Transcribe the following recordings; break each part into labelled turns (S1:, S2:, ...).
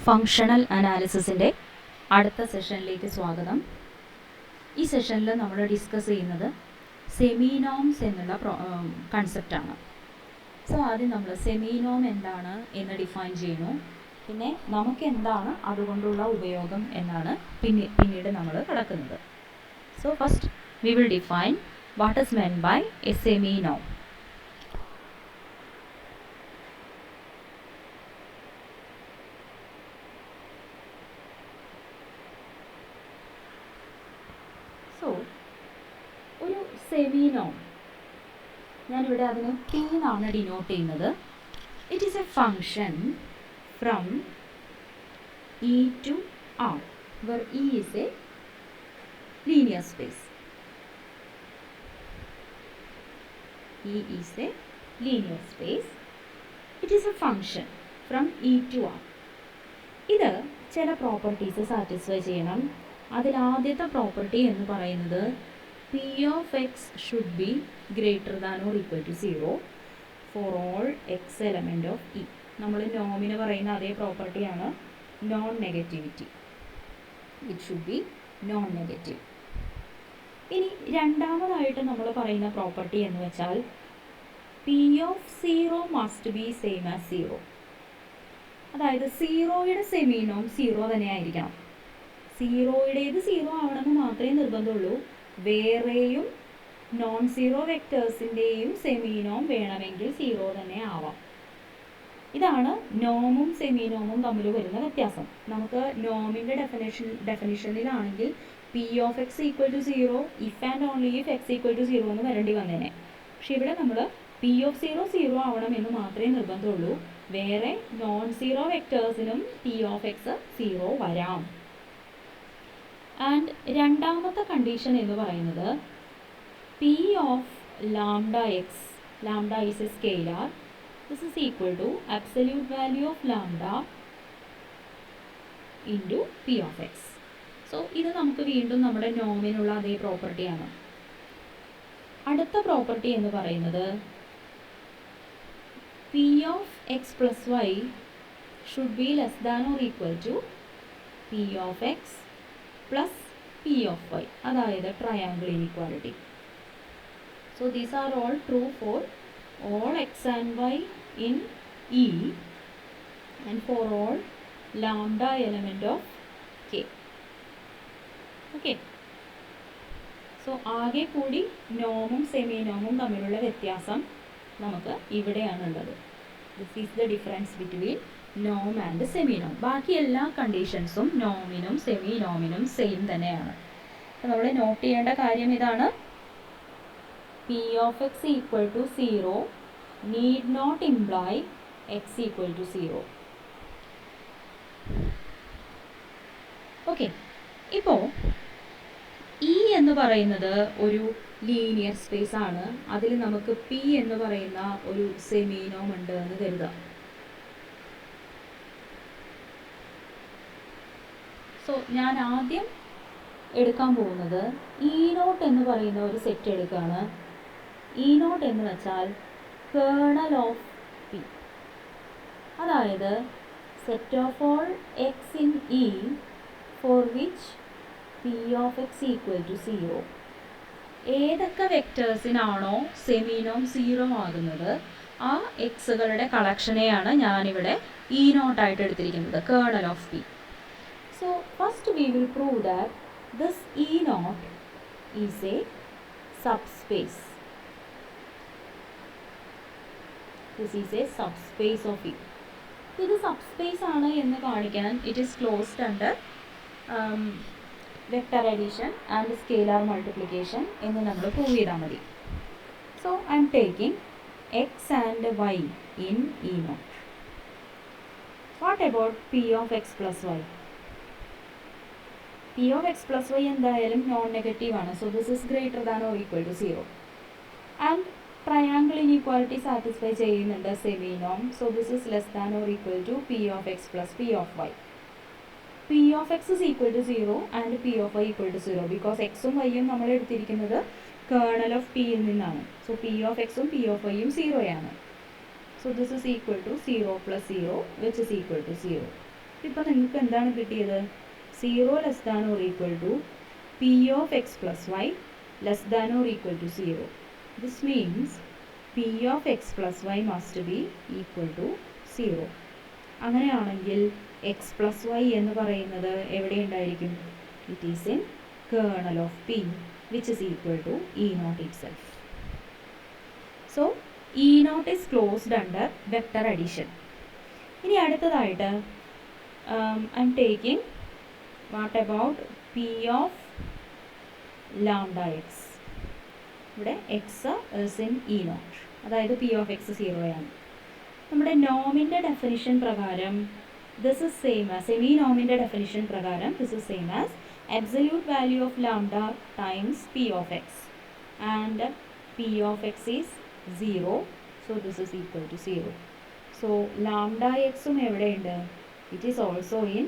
S1: Functional അനാലിസിസിൻ്റെ അടുത്ത സെഷനിലേക്ക് സ്വാഗതം. ഈ സെഷനിൽ നമ്മൾ ഡിസ്കസ് ചെയ്യുന്നത് സെമിനോംസ് എന്നുള്ള കൺസെപ്റ്റാണ്. സോ ആദ്യം നമ്മൾ സെമിനോം എന്താണ് എന്ന് ഡിഫൈൻ ചെയ്യണു, പിന്നെ നമുക്ക് എന്താണ് അതുകൊണ്ടുള്ള ഉപയോഗം എന്നാണ് പിന്നീട് നമ്മൾ കടക്കുന്നത്. So first we will define what is meant by a seminorm. So ഒരു സെമിനോം ഞാനിവിടെ അതിന് P എന്നാണ് ഡിനോട്ട് ചെയ്യുന്നത്. It is a function from E to R where E is a linear space. E is a linear space. It is a function from E to R. ഇത് ചില properties satisfy ചെയ്യണം. അതിലാദ്യത്തെ property എന്ന് പറയുന്നത് P of x should be greater than or equal to 0 for all x element of E. നമ്മൾ നോമിന് പറയുന്ന അതേ പ്രോപ്പർട്ടിയാണ് non negativity. It should be non negative. ഇനി രണ്ടാമതായിട്ട് നമ്മൾ പറയുന്ന പ്രോപ്പർട്ടി എന്ന് വെച്ചാൽ P of 0 must be same as 0. അതായത് സീറോയുടെ സെമിനോം 0 തന്നെ ആയിരിക്കണം. സീറോയുടേത് 0 ആവണമെന്ന് മാത്രമേ നിർബന്ധമുള്ളൂ. വേറെയും നോൺ സീറോ വെക്ടേഴ്സിൻ്റെയും സെമിനോം വേണമെങ്കിൽ 0 തന്നെ ആവാം. ഇതാണ് നോമും സെമിനോമും തമ്മിൽ വരുന്ന വ്യത്യാസം. നമുക്ക് നോമിൻ്റെ ഡെഫിനിഷനിലാണെങ്കിൽ P of x equal to 0 if and only if x equal to 0 എന്ന് വരേണ്ടി വന്നേനെ. പക്ഷെ ഇവിടെ നമ്മൾ P of 0 0 ആവണം എന്ന് മാത്രമേ നിർബന്ധമുള്ളൂ. വേറെ നോൺ സീറോ വെക്ടേഴ്സിനും P of x 0 വരാം. ആൻഡ് രണ്ടാമത്തെ കണ്ടീഷൻ എന്ന് പറയുന്നത് P of lambda x, lambda is a scalar, this is equal to absolute value of lambda into P of x. So ഇത് നമുക്ക് വീണ്ടും നമ്മുടെ നോമിനുള്ള അതേ പ്രോപ്പർട്ടിയാണ്. അടുത്ത പ്രോപ്പർട്ടി എന്ന് പറയുന്നത് P of x plus y should be less than or equal to P of x plus P of y, അതായത് triangle inequality. So these are all true for all x and y in E and for all lambda element of K. Okay. So ആകെ കൂടി നോമും സെമിനോമും തമ്മിലുള്ള വ്യത്യാസം നമുക്ക് ഇവിടെയാണുള്ളത്. This is the difference between നോം and seminorm. ബാക്കി എല്ലാ കണ്ടീഷൻസും നോമിനും സെമിനോമിനും സെയിം തന്നെയാണ്. അപ്പോൾ നമ്മൾ നോട്ട് ചെയ്യേണ്ട കാര്യം ഇതാണ്: P of x equal to 0 need not imply x equal to 0. Okay, ഇപ്പോൾ E എന്ന് പറയുന്നത് ഒരു ലീനിയർ സ്പേസ് ആണ്. അതിൽ നമുക്ക് P എന്ന് പറയുന്ന ഒരു സെമിനോം ഉണ്ട് എന്ന് കരുതാം. സോ ഞാൻ ആദ്യം എടുക്കാൻ പോകുന്നത് E0 എന്ന് പറയുന്ന ഒരു സെറ്റ് എടുക്കുകയാണ്. E0 എന്ന് വെച്ചാൽ കേർണൽ ഓഫ് P, അതായത് set of all x in E for which P of x equal to 0. ഏതൊക്കെ വെക്ടേഴ്സിനാണോ സെമിനോം 0 ആകുന്നത് ആ എക്സുകളുടെ കളക്ഷനെയാണ് ഞാനിവിടെ E0 ആയിട്ട് എടുത്തിരിക്കുന്നത്, kernel of P. So first we will prove that this E0 is a subspace. This is a subspace of E. ഇത് subspace ആണ് എന്ന് കാണിക്കാൻ it is closed under vector addition and scalar multiplication എന്ന് നമ്മൾ prove ചെയ്താൽ മതി. So I am taking x and y in E0. What about P of x plus y? P of x plus y എന്തായാലും non negative ആണ്. So this is greater than or equal to 0. And triangle inequality satisfy ചെയ്യുന്നുണ്ട് seminorm. So this is less than or equal to P of x plus P of y. P of x is equal to 0 and P of y equal to 0 because x ഉം y ഉം നമ്മൾ എടുത്തിരിക്കുന്നത് kernel of P യിൽ നിന്നാണ്. So P of x ഉം P of y ഉം 0 ആണ്. So this is equal to 0 plus 0 which is equal to 0. ഇപ്പോൾ നിങ്ങൾക്ക് എന്താണ് കിട്ടിയത്? 0 less than or equal to p of x plus y less than or equal to 0. This means p of x plus y must be equal to 0. അങ്ങനെയാണെങ്കിൽ x plus y എന്ന് പറയുന്നത് എവിടെ ഉണ്ടായിരിക്കും? It is in kernel of p which is equal to e naught itself. So e naught is closed under vector addition. ഇനി അടുത്തതായിട്ട് I'm taking what about p of lambda x. ഇവിടെ x is in E naught, അതായത് p of x 0 ആണ്. നമ്മുടെ നോമിൻ്റെ definition പ്രകാരം this is same as സെമി-നോമിൻ്റെ definition പ്രകാരം this is same as absolute value of lambda times p of x, and p of x is 0, so this is equal to 0. So lambda x evade undu? It is also in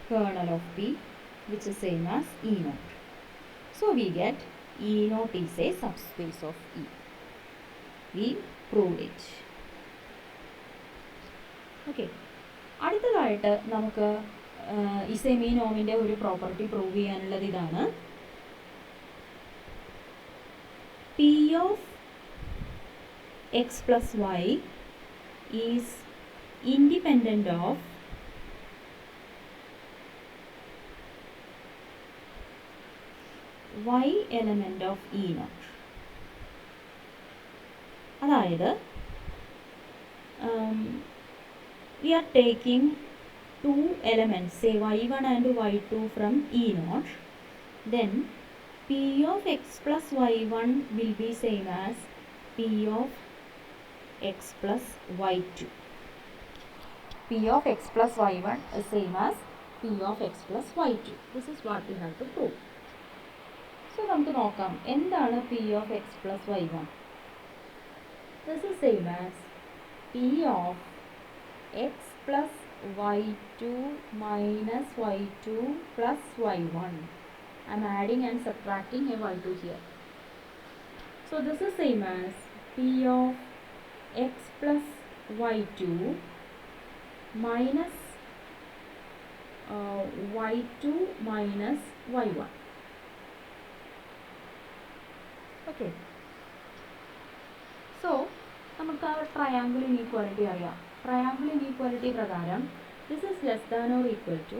S1: kernel of p which is same as E naught. So we get E naught is a subspace of E. We proved it. Okay. അടുത്തതായിട്ട് നമുക്ക് ഈ semi നോമിൻ്റെ ഒരു property prove ചെയ്യാനുള്ളത് ഇതാണ്. P of x plus y is independent of y element of e naught. അതായത് we are taking two elements, say y1 and y2 from E naught, then p of x plus y1 will be same as p of x plus y2. p of x plus y1 is same as p of x plus y2. This is what we have to prove. So നമുക്ക് നോക്കാം എന്താണ് p of x plus y1. This is same as p of x plus y2 minus y2 plus y1. I am adding and subtracting a y2 here. So this is same as p of x plus y2 minus y2 minus y1. Okay. So നമുക്ക് ആ triangle inequality അറിയാം. Triangle inequality പ്രകാരം this is less than or equal to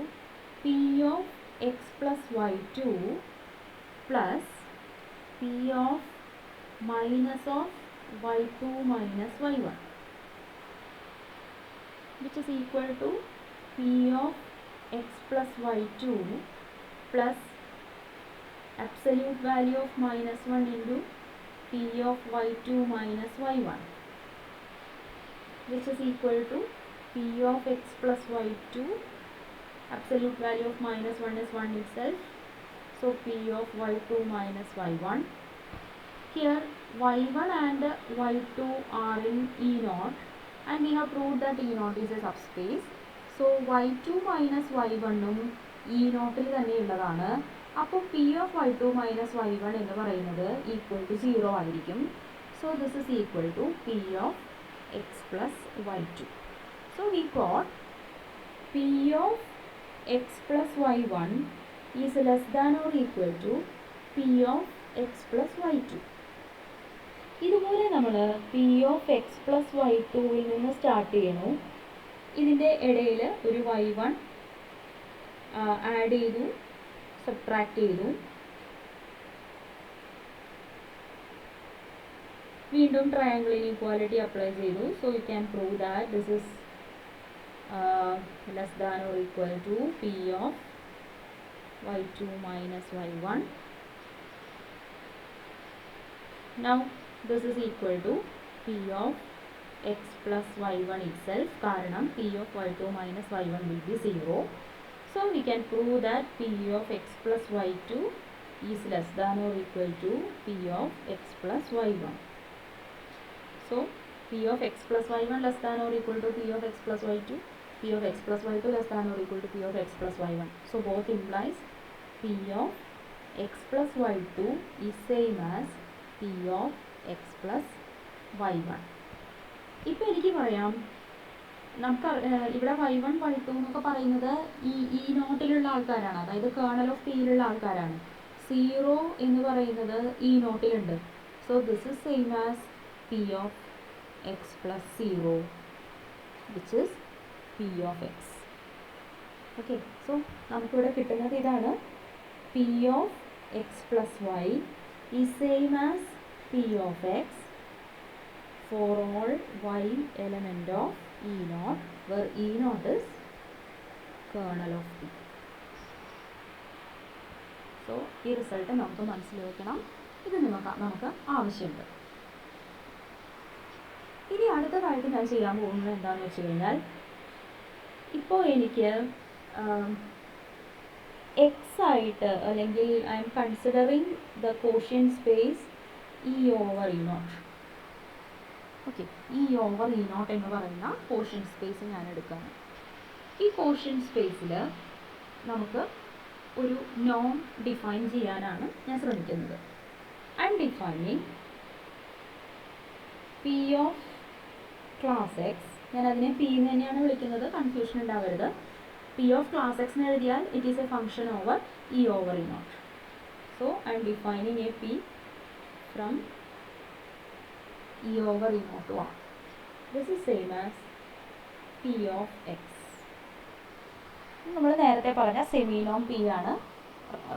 S1: p of x plus y two plus p of minus of y two minus y one which is equal to p of x plus y two plus absolute value of minus 1 into p of y2 minus y1, which is equal to p of x plus y2, absolute value of minus 1 is 1 itself, so p of y2 minus y1. Here y1 and y2 are in E naught, and we have proved that E naught is a subspace, so y2 minus y1 E naught il thanne ulladana. അപ്പോൾ p of y two minus y one എന്ന് പറയുന്നത് equal to 0 ആയിരിക്കും. So this is equal to p of x plus y two. So we got p of x plus y one is less than or equal to p of x plus y two. ഇതുപോലെ നമ്മൾ p of x plus y ടുവിൽ നിന്ന് start ചെയ്യണു. ഇതിൻ്റെ ഇടയിൽ ഒരു y one add ചെയ്തു, subtract ചെയ്തു, വീണ്ടും ട്രയാങ്കിൾ ഇനീക്വാലിറ്റി അപ്ലൈ ചെയ്തു. So you can prove that this is less than or equal to p of y two minus y one. Now this is equal to p of x plus y one itself, കാരണം p of y two minus y one will be 0. So we can prove that p of x plus y2 is less than or equal to p of x plus y1. So p of x plus y1 less than or equal to p of x plus y2, p of x plus y2 less than or equal to p of x plus y1. So both implies p of x plus y2 is same as p of x plus y1. ഇപ്പോൾ എനിക്ക് പറയാം നമുക്ക് ഇവിടെ y1 y2 എന്നൊക്കെ പറയുന്നത് ഈ നോട്ടിലുള്ള ആൾക്കാരാണ്, അതായത് കേർണൽ ഓഫ് പിയിലുള്ള ആൾക്കാരാണ്. 0 എന്ന് പറയുന്നത് ഈ നോട്ടിലുണ്ട്. So this is same as p of x plus 0 which is p of x. Okay, so നമുക്കിവിടെ കിട്ടുന്നത് ഇതാണ്. P of x plus y is same as p of x for all y element of E naught, where E naught is kernel of P. So ഈ result നമുക്ക് മനസ്സിൽ വെക്കണം. ഇത് നമുക്ക് ആവശ്യമുണ്ട്. ഇനി അടുത്തതായിട്ട് ഞാൻ ചെയ്യാൻ പോകുന്നത് എന്താണെന്ന് വെച്ച് കഴിഞ്ഞാൽ, ഇപ്പോൾ എനിക്ക് എക്സ് ആയിട്ട്, അല്ലെങ്കിൽ I'm considering the quotient space e over e naught. Okay, e over e naught എന്ന് പറയുന്ന കോഷ്യൻ സ്പേസ് ഞാൻ എടുക്കുകയാണ്. ഈ കോഷ്യൻ സ്പേസിൽ നമുക്ക് ഒരു നോം ഡിഫൈൻ ചെയ്യാനാണ് ഞാൻ ശ്രമിക്കുന്നത്. I M defining P of class X. ഞാൻ അതിനെ പി എന്ന് തന്നെയാണ് വിളിക്കുന്നത്, കൺഫ്യൂഷൻ ഉണ്ടാവരുത്. പി ഓഫ് ക്ലാസ് എക്സ് എന്ന് എഴുതിയാൽ it is a function over e over e naught. So I'm defining a p from E over E naught 1. This is same as P of X. നമ്മൾ നേരത്തെ പറഞ്ഞ സെമിനോം P ആണ്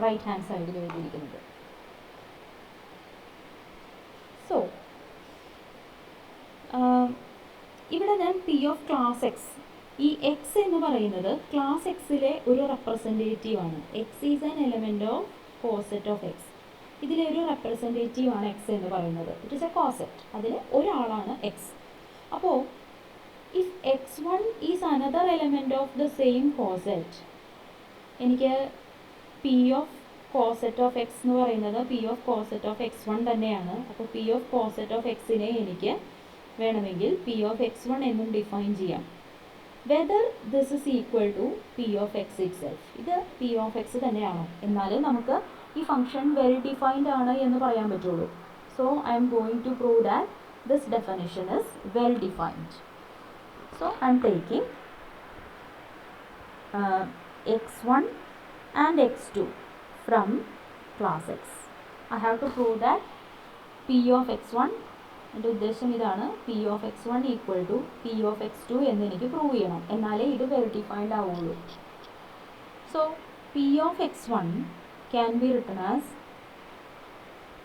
S1: right hand സൈഡിൽ എഴുതിയിരിക്കുന്നത്. So ഇവിടെ ഞാൻ P of class X, ഈ X എന്ന് പറയുന്നത് ക്ലാസ് എക്സിലെ ഒരു റെപ്രസെൻറ്റേറ്റീവ് ആണ്. X is an element of coset of X. ഇതിലെ ഒരു റെപ്രസെൻറ്റേറ്റീവ് ആണ് എക്സ് എന്ന് പറയുന്നത്. ഇറ്റ് ഈസ് എ കോസെറ്റ്, അതിൽ ഒരാളാണ് എക്സ്. അപ്പോൾ if x1 is another element of the same coset, എനിക്ക് p of coset of x എന്ന് പറയുന്നത് p of coset of x1 തന്നെയാണ്. അപ്പോൾ പി ഓഫ് കോസെറ്റ് ഓഫ് എക്സിനെ എനിക്ക് വേണമെങ്കിൽ പി ഓഫ് x1 എന്നും ഡിഫൈൻ ചെയ്യാം. Whether this is equal to p of x itself. ഇത് പി ഓഫ് എക്സ് തന്നെയാണോ, എന്നാലും നമുക്ക് ഈ ഫംഗ്ഷൻ വെൽ ഡിഫൈൻഡ് ആണ് എന്ന് പറയാൻ പറ്റുള്ളൂ. So I'm going to prove that this definition is well defined. So I'm taking x1 and x2 from class x. I have to prove that p of x1, എൻ്റെ ഉദ്ദേശം ഇതാണ്, p of x1 equal to p of x2 എന്ന് എനിക്ക് prove ചെയ്യണം, എന്നാലേ ഇത് well defined ആവുള്ളൂ. So p of x1 can be written as,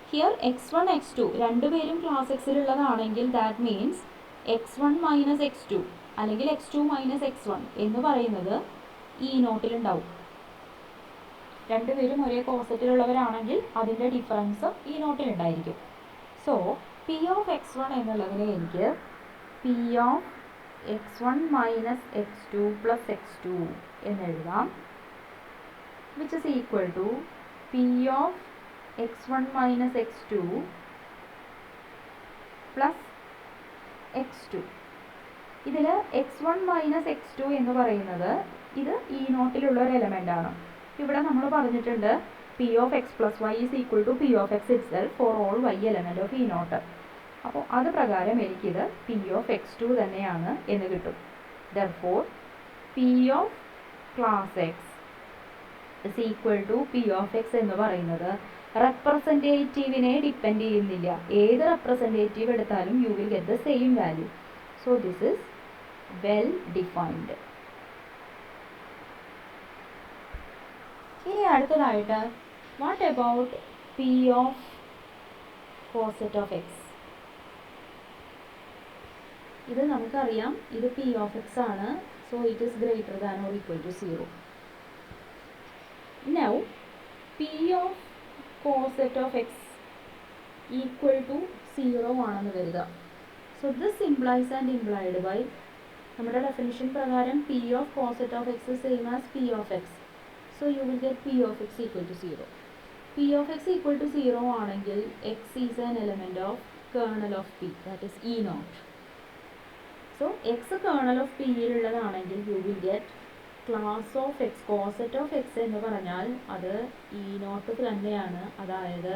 S1: here x1 x2 രണ്ടുപേരും ക്ലാസ് എക്സിലുള്ളതാണെങ്കിൽ that means x1 minus x2 അല്ലെങ്കിൽ x2 മൈനസ് x1 എന്ന് പറയുന്നത് ഈ നോട്ടിലുണ്ടാവും. രണ്ടുപേരും ഒരേ കോസെറ്റിലുള്ളവരാണെങ്കിൽ അതിൻ്റെ ഡിഫറൻസ് ഈ നോട്ടിലുണ്ടായിരിക്കും. സോ പി ഓഫ് x1 എന്നുള്ളതിനെ എനിക്ക് p of x1 minus x2 plus x2 എന്നെഴുതാം, which is equal to P of x1 minus x2 plus x2. ഇതിൽ x1 മൈനസ് x2 എന്ന് പറയുന്നത് ഇത് ഈ നോട്ടിലുള്ള ഒരു എലമെൻ്റ് ആണ്. ഇവിടെ നമ്മൾ പറഞ്ഞിട്ടുണ്ട് P of x plus y is equal to P of x itself for all y element of E naught. അപ്പോൾ അത് പ്രകാരം എനിക്കിത് P of x2 തന്നെയാണ് എന്ന് കിട്ടും. Therefore P of class x is equal to P of x എന്ന് പറയുന്നത് റെപ്രസെൻറ്റേറ്റീവിനെ depend ചെയ്യുന്നില്ല. ഏത് റെപ്രസെൻറ്റേറ്റീവ് എടുത്താലും you will get the same value. So this is well defined. ഇനി അടുത്തതായിട്ട് what about p of coset of x. ഇത് നമുക്കറിയാം, ഇത് പി ഓഫ് എക്സ് ആണ്. So it is greater than or equal to 0. Now P of cosec of x equal to 0 ആണെന്ന് വരിക. So this implies and implied by നമ്മുടെ definition പ്രകാരം P of cosec of x is same as P of x. So you will get P of x equal to 0. P of x equal to 0 ആണെങ്കിൽ x is an element of kernel of P, that is E naught. So x kernel of P യിലുള്ളതാണെങ്കിൽ you will get class of X, coset of x എന്ന് പറഞ്ഞാൽ അത് E not തന്നെയാണ്, അതായത്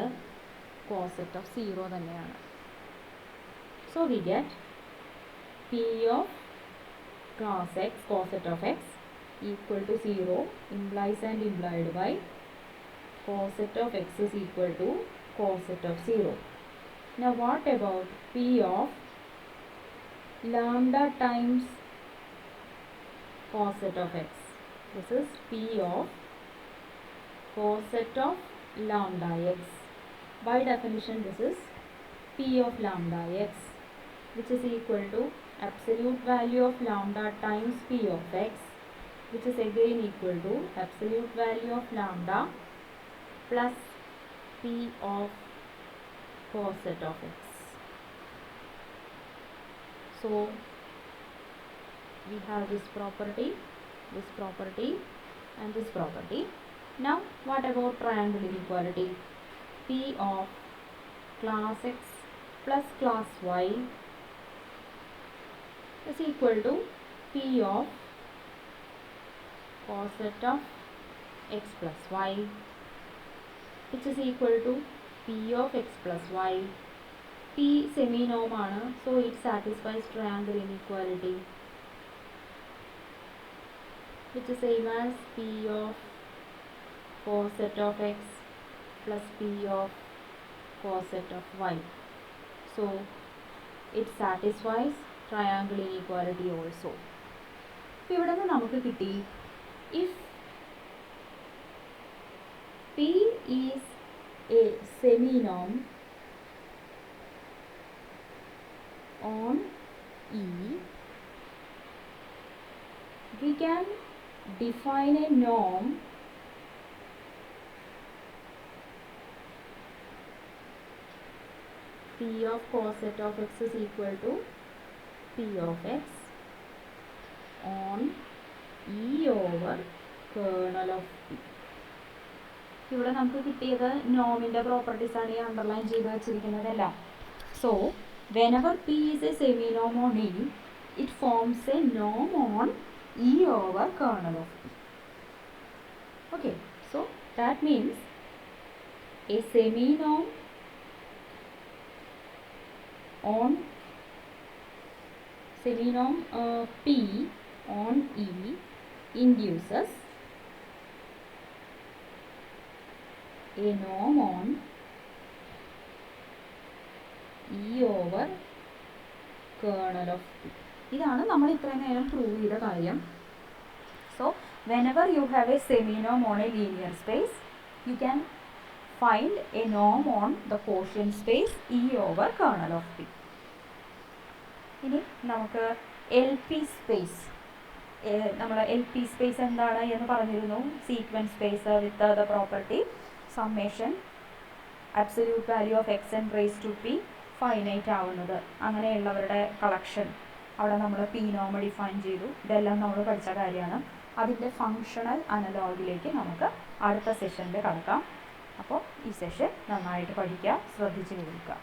S1: coset of 0 തന്നെയാണ്. So we get P of class x coset of x equal to 0 implies and implied by coset of x is equal to coset of 0. Now what about p of lambda times coset of x? This is p of coset of lambda x. By definition, this is p of lambda x, which is equal to absolute value of lambda times p of x, which is again equal to absolute value of lambda plus p of coset of x. So we have this property, and this property. Now what about triangle inequality? P of class x plus class y is equal to p of coset of x plus y, which is equal to p of x plus y. P semi-norm aanu, so it satisfies triangle inequality, which is same as p of coset of x plus p of coset of y. So it satisfies triangle inequality also. ഇവിടെ നിന്ന് നമുക്ക് കിട്ടി, if p is a semi-norm on E, we can define a norm p of coset of x is equal to p of x on E over kernel of p. ഇവിടെ നമുക്ക് കിട്ടിയത് നോമിൻ്റെ properties ആണ് ഈ underline ചെയ്ത് വെച്ചിരിക്കുന്നതെല്ലാം. So whenever p is a semi-norm on E, it forms a norm on E over kernel of p. Okay, so that means a semi-norm on p on E induces a norm on E over kernel of p. ഇതാണ് നമ്മൾ ഇത്രയും നേരം prove ചെയ്ത കാര്യം. So whenever you have a semi-norm on a linear space, you can find a norm on the quotient space E over kernel of p. ഇനി നമുക്ക് l p space, നമ്മൾ l p space എന്താണ് എന്ന് പറഞ്ഞിരുന്നു. Sequence space with the property summation absolute value of x n raise to p finite ആവുന്നത്, അങ്ങനെയുള്ളവരുടെ collection. അവിടെ നമ്മൾ പി നോം ഡിഫൈൻ ചെയ്തു. ഇതെല്ലാം നമ്മൾ പഠിച്ച കാര്യമാണ്. അതിൻ്റെ ഫങ്ഷണൽ അനലോഗിലേക്ക് നമുക്ക് അടുത്ത സെഷനിൽ കടക്കാം. അപ്പോൾ ഈ സെഷൻ നന്നായിട്ട് പഠിക്കുക, ശ്രദ്ധിച്ച് കേൾക്കുക.